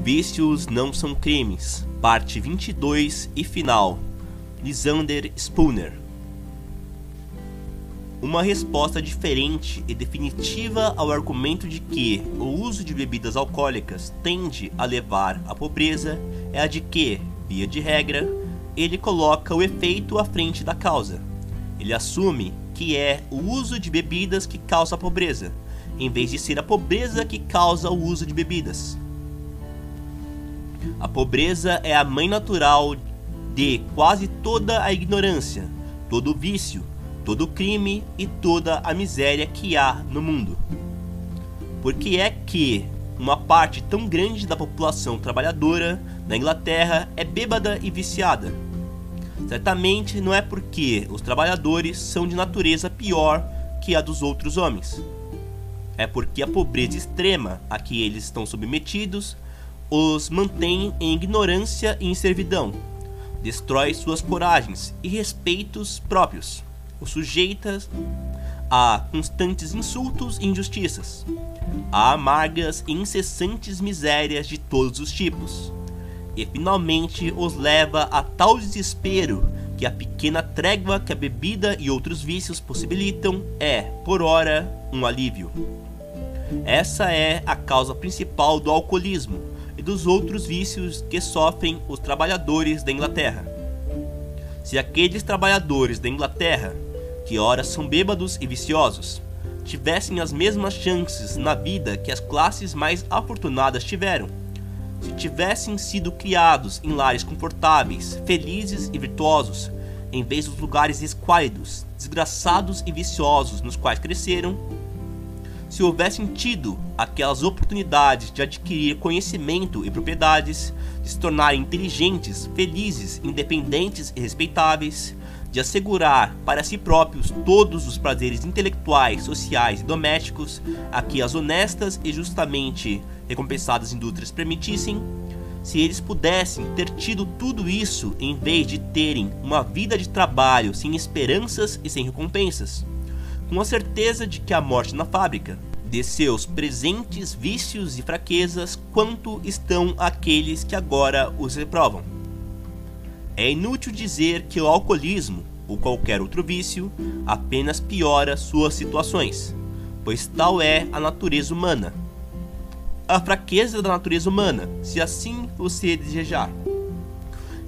Vícios não são crimes, parte 22 e final. Lysander Spooner. Uma resposta diferente e definitiva ao argumento de que o uso de bebidas alcoólicas tende a levar à pobreza é a de que, via de regra, ele coloca o efeito à frente da causa. Ele assume que é o uso de bebidas que causa a pobreza, em vez de ser a pobreza que causa o uso de bebidas. A pobreza é a mãe natural de quase toda a ignorância, todo o vício, todo o crime e toda a miséria que há no mundo. Por que é que uma parte tão grande da população trabalhadora na Inglaterra é bêbada e viciada? Certamente não é porque os trabalhadores são de natureza pior que a dos outros homens. É porque a pobreza extrema a que eles estão submetidos os mantém em ignorância e em servidão, destrói suas coragens e respeitos próprios, os sujeita a constantes insultos e injustiças, a amargas e incessantes misérias de todos os tipos, e finalmente os leva a tal desespero que a pequena trégua que a bebida e outros vícios possibilitam é, por ora, um alívio. Essa é a causa principal do alcoolismo e dos outros vícios que sofrem os trabalhadores da Inglaterra. Se aqueles trabalhadores da Inglaterra, que ora são bêbados e viciosos, tivessem as mesmas chances na vida que as classes mais afortunadas tiveram, se tivessem sido criados em lares confortáveis, felizes e virtuosos, em vez dos lugares esquálidos, desgraçados e viciosos nos quais cresceram, se houvessem tido aquelas oportunidades de adquirir conhecimento e propriedades, de se tornarem inteligentes, felizes, independentes e respeitáveis, de assegurar para si próprios todos os prazeres intelectuais, sociais e domésticos a que as honestas e justamente recompensadas indústrias permitissem, se eles pudessem ter tido tudo isso em vez de terem uma vida de trabalho sem esperanças e sem recompensas, com a certeza de que a morte na fábrica de seus presentes vícios e fraquezas, quanto estão aqueles que agora os reprovam. É inútil dizer que o alcoolismo, ou qualquer outro vício, apenas piora suas situações, pois tal é a natureza humana. A fraqueza da natureza humana, se assim você desejar,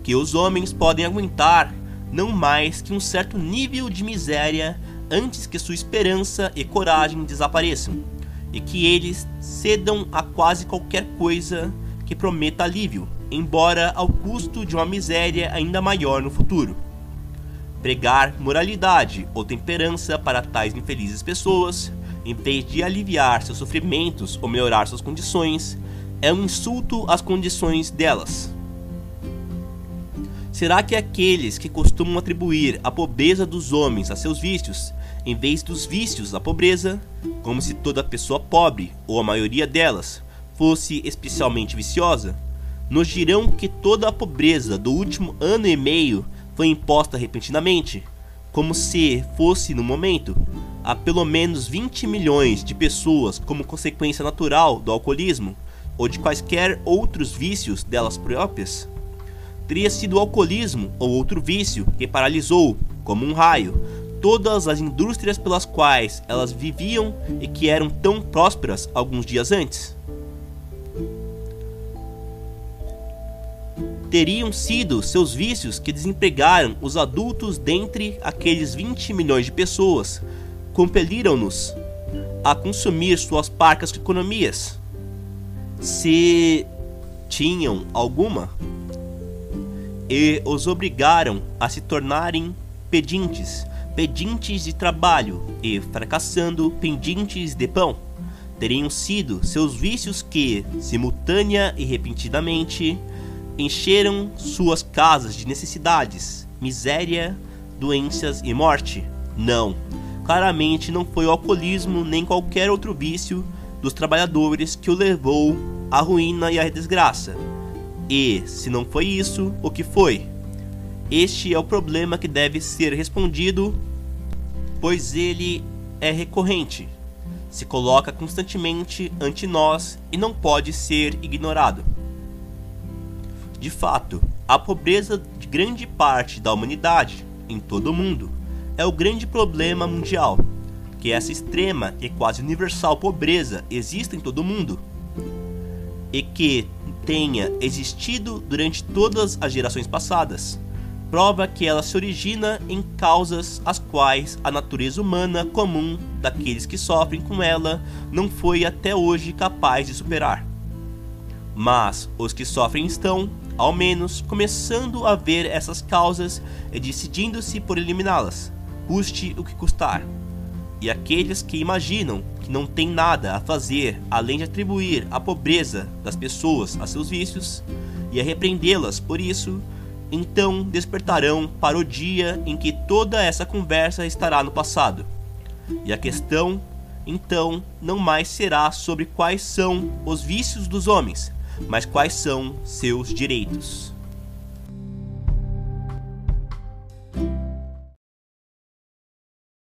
que os homens podem aguentar não mais que um certo nível de miséria antes que sua esperança e coragem desapareçam, e que eles cedam a quase qualquer coisa que prometa alívio, embora ao custo de uma miséria ainda maior no futuro. Pregar moralidade ou temperança para tais infelizes pessoas, em vez de aliviar seus sofrimentos ou melhorar suas condições, é um insulto às condições delas. Será que aqueles que costumam atribuir a pobreza dos homens a seus vícios, em vez dos vícios à pobreza, como se toda pessoa pobre, ou a maioria delas, fosse especialmente viciosa, nos dirão que toda a pobreza do último ano e meio foi imposta repentinamente, como se fosse no momento, a pelo menos 20 milhões de pessoas como consequência natural do alcoolismo, ou de quaisquer outros vícios delas próprias? Teria sido o alcoolismo ou outro vício que paralisou, como um raio, todas as indústrias pelas quais elas viviam e que eram tão prósperas alguns dias antes? Teriam sido seus vícios que desempregaram os adultos dentre aqueles 20 milhões de pessoas, compeliram-nos a consumir suas parcas economias, se tinham alguma, e os obrigaram a se tornarem pedintes de trabalho e, fracassando, pendentes de pão. Teriam sido seus vícios que, simultânea e repentinamente, encheram suas casas de necessidades, miséria, doenças e morte? Não, claramente não foi o alcoolismo nem qualquer outro vício dos trabalhadores que o levou à ruína e à desgraça. E, se não foi isso, o que foi? Este é o problema que deve ser respondido, pois ele é recorrente, se coloca constantemente ante nós e não pode ser ignorado. De fato, a pobreza de grande parte da humanidade, em todo o mundo, é o grande problema mundial, que essa extrema e quase universal pobreza existe em todo o mundo, e que tenha existido durante todas as gerações passadas, prova que ela se origina em causas as quais a natureza humana comum daqueles que sofrem com ela não foi até hoje capaz de superar. Mas os que sofrem estão, ao menos, começando a ver essas causas e decidindo-se por eliminá-las, custe o que custar. E aqueles que imaginam que não tem nada a fazer além de atribuir a pobreza das pessoas a seus vícios e a repreendê-las por isso, então despertarão para o dia em que toda essa conversa estará no passado. E a questão, então, não mais será sobre quais são os vícios dos homens, mas quais são seus direitos.